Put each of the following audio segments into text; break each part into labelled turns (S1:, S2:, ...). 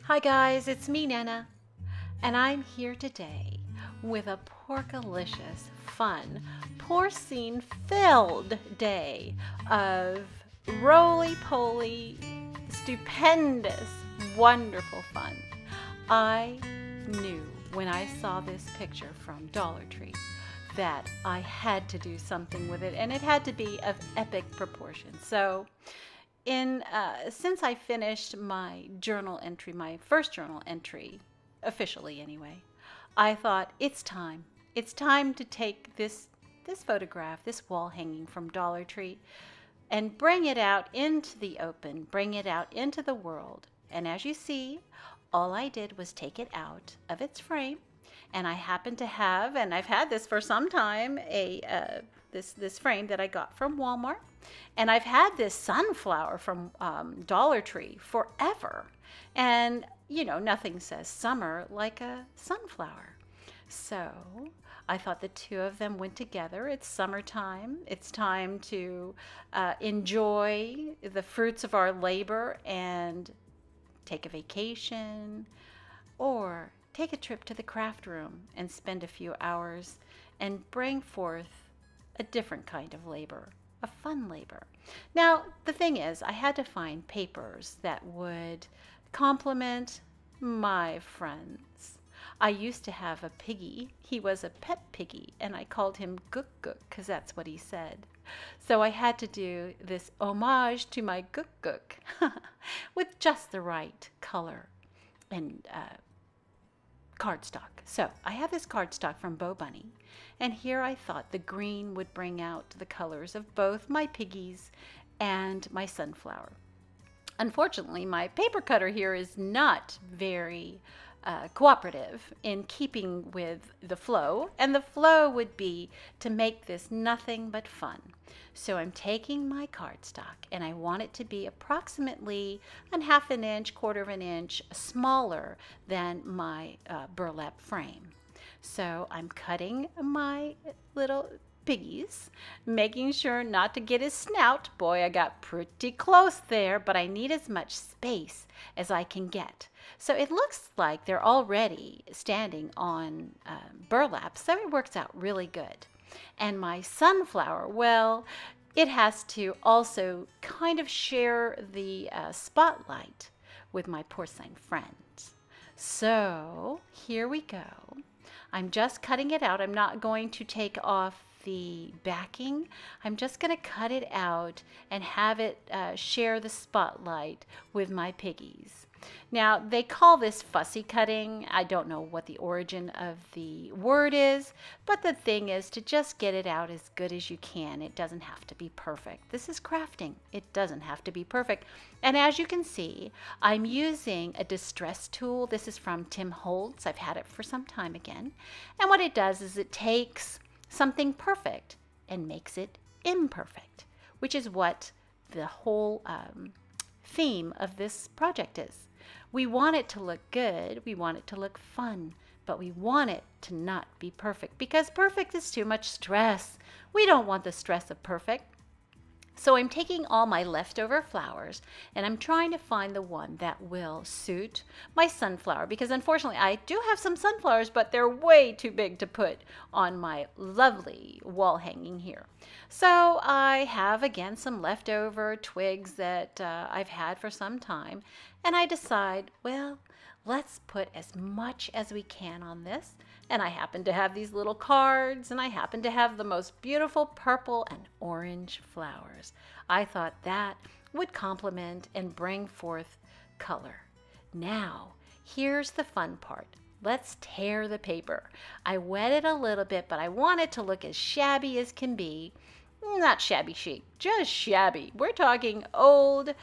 S1: Hi guys, it's me Nana, and I'm here today with a Porkalicious, fun, porcine filled day of roly-poly, stupendous, wonderful fun. I knew when I saw this picture from Dollar Tree that I had to do something with it, and it had to be of epic proportions. So since I finished my journal entry, my first journal entry, officially anyway, I thought it's time. It's time to take this photograph, this wall hanging from Dollar Tree, and bring it out into the open, bring it out into the world. And as you see, all I did was take it out of its frame, and I happen to have, and I've had this for some time, this frame that I got from Walmart. And I've had this sunflower from Dollar Tree forever. And, you know, nothing says summer like a sunflower. So I thought the two of them went together. It's summertime. It's time to enjoy the fruits of our labor and take a vacation or take a trip to the craft room and spend a few hours and bring forth a different kind of labor, a fun labor. Now, the thing is, I had to find papers that would complement my friends. I used to have a piggy. He was a pet piggy, and I called him Gook Gook because that's what he said. So I had to do this homage to my Gook Gook with just the right color and cardstock. So I have this cardstock from Bo Bunny, and here I thought the green would bring out the colors of both my piggies and my sunflower. Unfortunately, my paper cutter here is not very cooperative in keeping with the flow, and the flow would be to make this nothing but fun. So I'm taking my cardstock, and I want it to be approximately a ½ an inch, quarter of an inch smaller than my burlap frame. So I'm cutting my little piggies, making sure not to get his snout. Boy, I got pretty close there, but I need as much space as I can get. So it looks like they're already standing on burlap, so it works out really good. And my sunflower, well, it has to also kind of share the spotlight with my porcine friends. So here we go. I'm just cutting it out. I'm not going to take off the backing. I'm just going to cut it out and have it share the spotlight with my piggies. Now, they call this fussy cutting. I don't know what the origin of the word is, but the thing is to just get it out as good as you can. It doesn't have to be perfect. This is crafting. It doesn't have to be perfect. And as you can see, I'm using a distress tool. This is from Tim Holtz. I've had it for some time again. And what it does is it takes something perfect and makes it imperfect, which is what the whole theme of this project is. We want it to look good, we want it to look fun, but we want it to not be perfect because perfect is too much stress. We don't want the stress of perfect. So I'm taking all my leftover flowers and I'm trying to find the one that will suit my sunflower, because unfortunately I do have some sunflowers, but they're way too big to put on my lovely wall hanging here. So I have again some leftover twigs that I've had for some time, and I decide, well, let's put as much as we can on this. And I happen to have these little cards, and I happen to have the most beautiful purple and orange flowers. I thought that would complement and bring forth color. Now, here's the fun part. Let's tear the paper. I wet it a little bit, but I want it to look as shabby as can be. Not shabby chic, just shabby. We're talking old,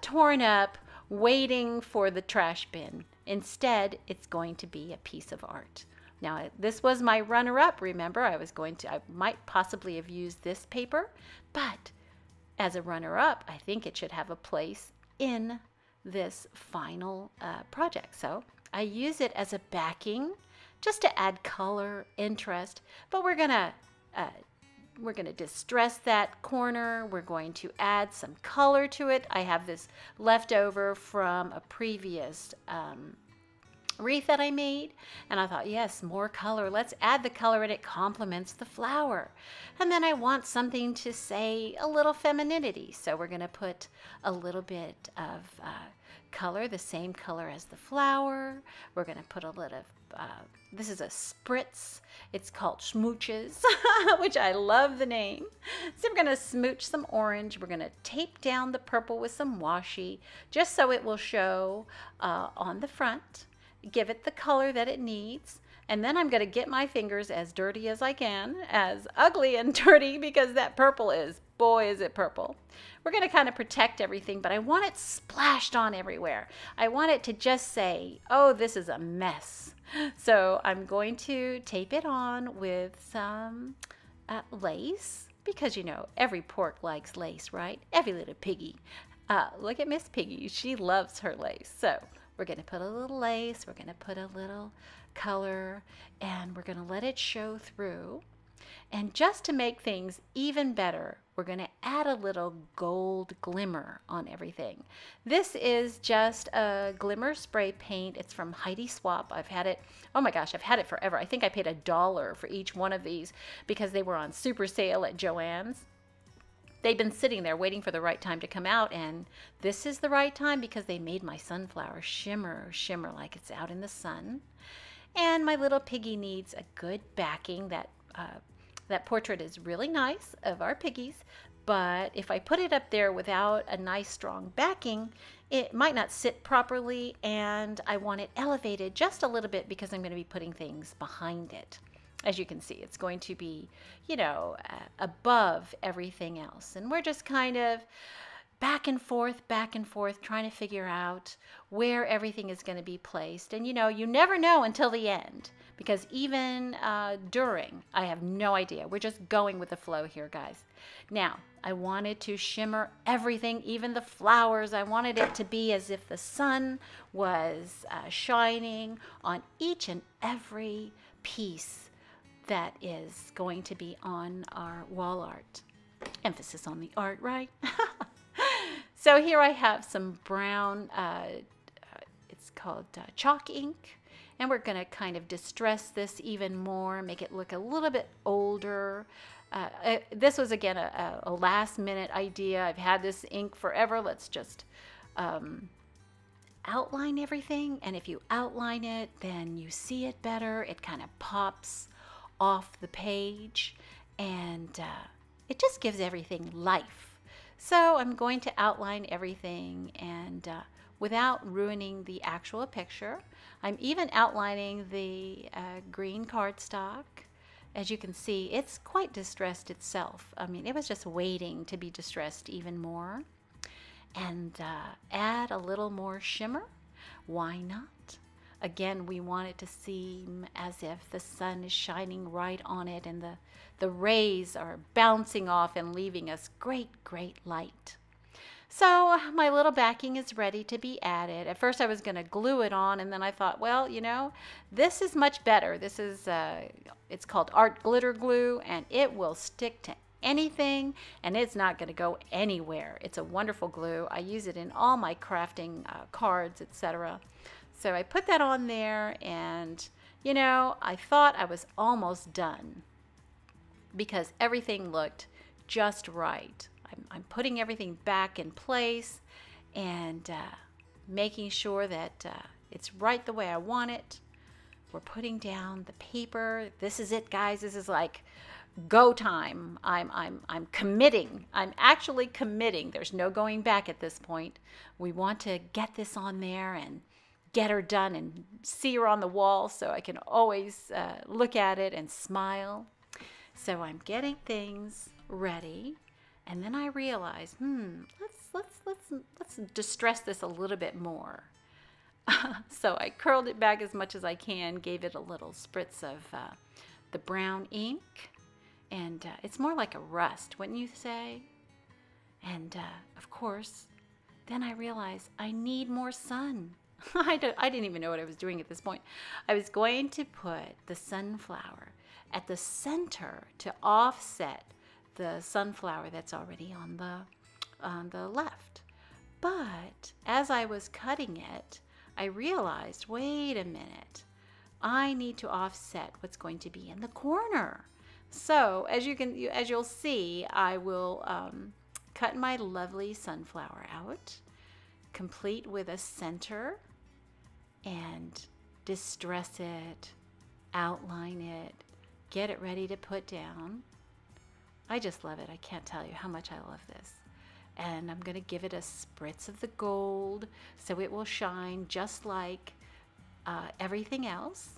S1: torn up, waiting for the trash bin. Instead, it's going to be a piece of art. Now, this was my runner-up. Remember, I might possibly have used this paper, but as a runner-up, I think it should have a place in this final project. So I use it as a backing just to add color, interest, but we're gonna we're going to distress that corner. We're going to add some color to it. I have this leftover from a previous wreath that I made, and I thought, yes, more color. Let's add the color, and it complements the flower. And then I want something to say a little femininity, so we're going to put a little bit of color, the same color as the flower. We're going to put a little this is a spritz. It's called Smooches, which I love the name. So we're going to smooch some orange. We're going to tape down the purple with some washi, just so it will show on the front. Give it the color that it needs. And then I'm going to get my fingers as dirty as I can, as ugly and dirty, because that purple is, boy, is it purple. We're going to kind of protect everything, but I want it splashed on everywhere. I want it to just say, oh, this is a mess. So I'm going to tape it on with some lace, because, you know, every pork likes lace, right? Every little piggy. Look at Miss Piggy. She loves her lace. So we're going to put a little lace. We're going to put a little color, and we're going to let it show through. And just to make things even better, we're going to add a little gold glimmer on everything. This is just a glimmer spray paint. It's from Heidi Swap. I've had it, oh my gosh, I've had it forever. I think I paid $1 for each one of these because they were on super sale at Joann's. They've been sitting there waiting for the right time to come out, and this is the right time because they made my sunflower shimmer like it's out in the sun. And my little piggy needs a good backing. That portrait is really nice of our piggies, but if I put it up there without a nice strong backing, it might not sit properly, and I want it elevated just a little bit because I'm going to be putting things behind it. As you can see, it's going to be, you know, above everything else. And we're just kind of back and forth, trying to figure out where everything is going to be placed. And, you know, you never know until the end, because even during, I have no idea. We're just going with the flow here, guys. Now, I wanted to shimmer everything, even the flowers. I wanted it to be as if the sun was shining on each and every piece that is going to be on our wall art. Emphasis on the art, right? So here I have some brown, it's called chalk ink, and we're going to kind of distress this even more, make it look a little bit older. This was, again, a last-minute idea. I've had this ink forever. Let's just outline everything, and if you outline it, then you see it better. It kind of pops off the page, and it just gives everything life. So I'm going to outline everything, and without ruining the actual picture. I'm even outlining the green cardstock. As you can see, it's quite distressed itself. I mean, it was just waiting to be distressed even more. And add a little more shimmer. Why not? Again, we want it to seem as if the sun is shining right on it, and the rays are bouncing off and leaving us great, great light. So my little backing is ready to be added. At first I was going to glue it on, and then I thought, well, you know, this is much better. This is, it's called Art Glitter Glue, and it will stick to anything, and it's not going to go anywhere. It's a wonderful glue. I use it in all my crafting cards, etc. So I put that on there, and, you know, I thought I was almost done because everything looked just right. I'm putting everything back in place and making sure that it's right the way I want it. We're putting down the paper. This is it, guys. This is like go time. I'm committing. I'm actually committing. There's no going back at this point. We want to get this on there and get her done and see her on the wall so I can always look at it and smile. So I'm getting things ready, and then I realized, let's distress this a little bit more. So I curled it back as much as I can, gave it a little spritz of the brown ink, and it's more like a rust, wouldn't you say? And of course, then I realized I need more sun. I didn't even know what I was doing at this point. I was going to put the sunflower at the center to offset the sunflower that's already on the left. But as I was cutting it, I realized, wait a minute, I need to offset what's going to be in the corner. So as you'll see, I will cut my lovely sunflower out, complete with a center, and distress it, outline it, get it ready to put down. I just love it. I can't tell you how much I love this. And I'm going to give it a spritz of the gold so it will shine just like everything else.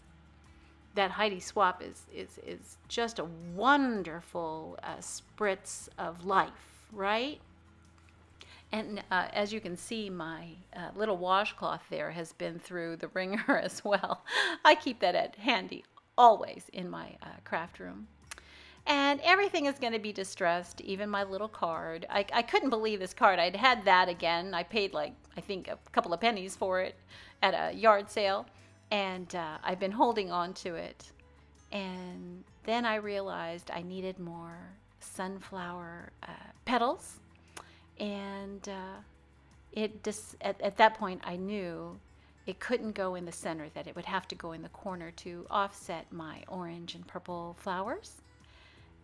S1: That Heidi Swap is just a wonderful spritz of life, right? And as you can see, my little washcloth there has been through the wringer as well. I keep that at handy always in my craft room. And everything is going to be distressed, even my little card. I couldn't believe this card. I'd had that again. I paid like, I think, a couple of pennies for it at a yard sale. And I've been holding on to it. And then I realized I needed more sunflower petals. And at that point, I knew it couldn't go in the center, that it would have to go in the corner to offset my orange and purple flowers.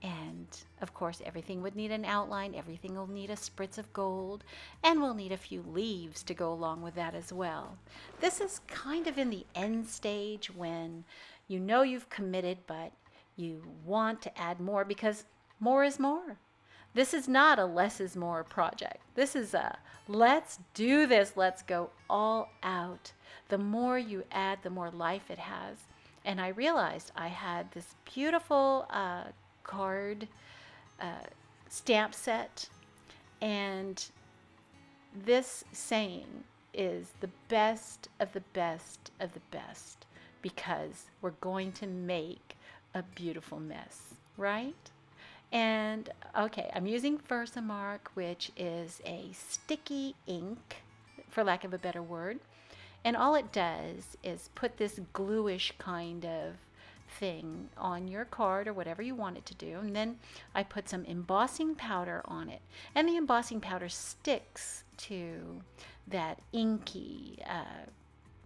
S1: And of course, everything would need an outline, everything will need a spritz of gold, and we'll need a few leaves to go along with that as well. This is kind of in the end stage when you know you've committed, but you want to add more because more is more. This is not a less is more project. This is a let's do this, let's go all out. The more you add, the more life it has. And I realized I had this beautiful card stamp set, and this saying is the best of the best of the best because we're going to make a beautiful mess, right? And okay, I'm using Versamark, which is a sticky ink, for lack of a better word, and all it does is put this gluish kind of thing on your card or whatever you want it to do, and then I put some embossing powder on it, and the embossing powder sticks to that inky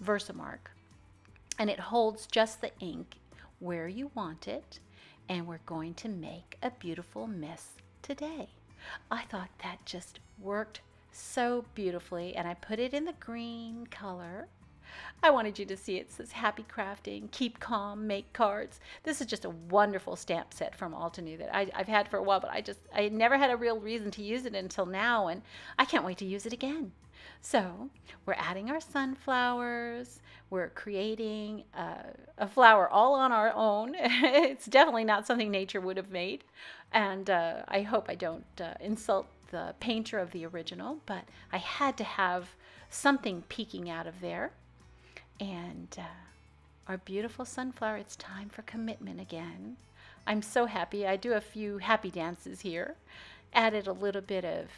S1: Versamark, and it holds just the ink where you want it, and we're going to make a beautiful mess today. I thought that just worked so beautifully, and I put it in the green color. I wanted you to see it. It says happy crafting, keep calm, make cards. This is just a wonderful stamp set from Altenew that I've had for a while, but I never had a real reason to use it until now, and I can't wait to use it again. So we're adding our sunflowers. We're creating a flower all on our own. It's definitely not something nature would have made, and I hope I don't insult the painter of the original, but I had to have something peeking out of there. And our beautiful sunflower, it's time for commitment again. I'm so happy. I do a few happy dances here. Added a little bit of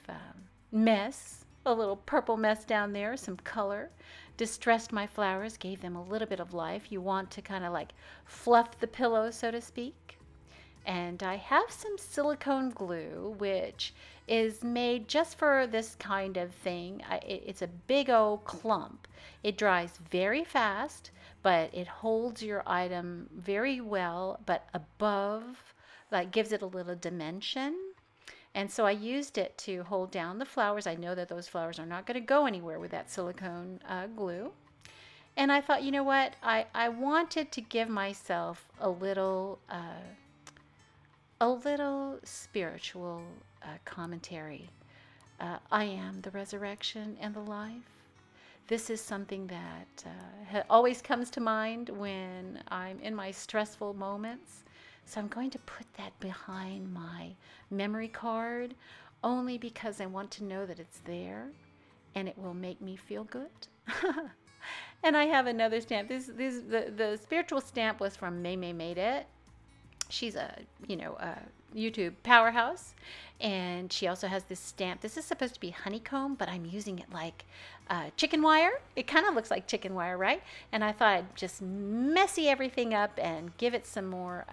S1: mess, a little purple mess down there, some color. Distressed my flowers, gave them a little bit of life. You want to kind of like fluff the pillow, so to speak. And I have some silicone glue, which is made just for this kind of thing. It's a big old clump. It dries very fast, but it holds your item very well, but above, like gives it a little dimension. And so I used it to hold down the flowers. I know that those flowers are not going to go anywhere with that silicone glue. And I thought, you know what? I wanted to give myself a little spiritual commentary. I am the resurrection and the life. This is something that always comes to mind when I'm in my stressful moments. So I'm going to put that behind my memory card only because I want to know that it's there and it will make me feel good. And I have another stamp. The spiritual stamp was from May Made It. She's a YouTube powerhouse, and she also has this stamp. This is supposed to be honeycomb, but I'm using it like chicken wire. It kind of looks like chicken wire, right? And I thought I'd just messy everything up and give it some more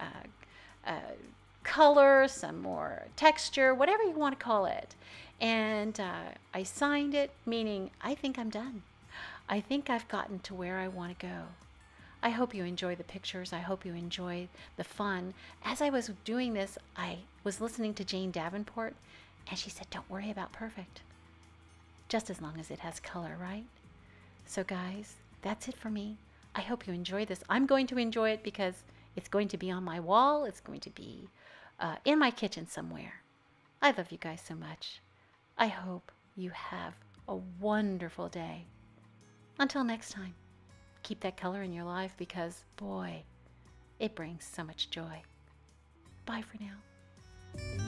S1: color, some more texture, whatever you want to call it. And I signed it, meaning I think I'm done. I think I've gotten to where I want to go. I hope you enjoy the pictures. I hope you enjoy the fun. As I was doing this, I was listening to Jane Davenport, and she said, don't worry about perfect. Just as long as it has color, right? So guys, that's it for me. I hope you enjoy this. I'm going to enjoy it because it's going to be on my wall. It's going to be in my kitchen somewhere. I love you guys so much. I hope you have a wonderful day. Until next time, keep that color in your life because, boy, it brings so much joy. Bye for now.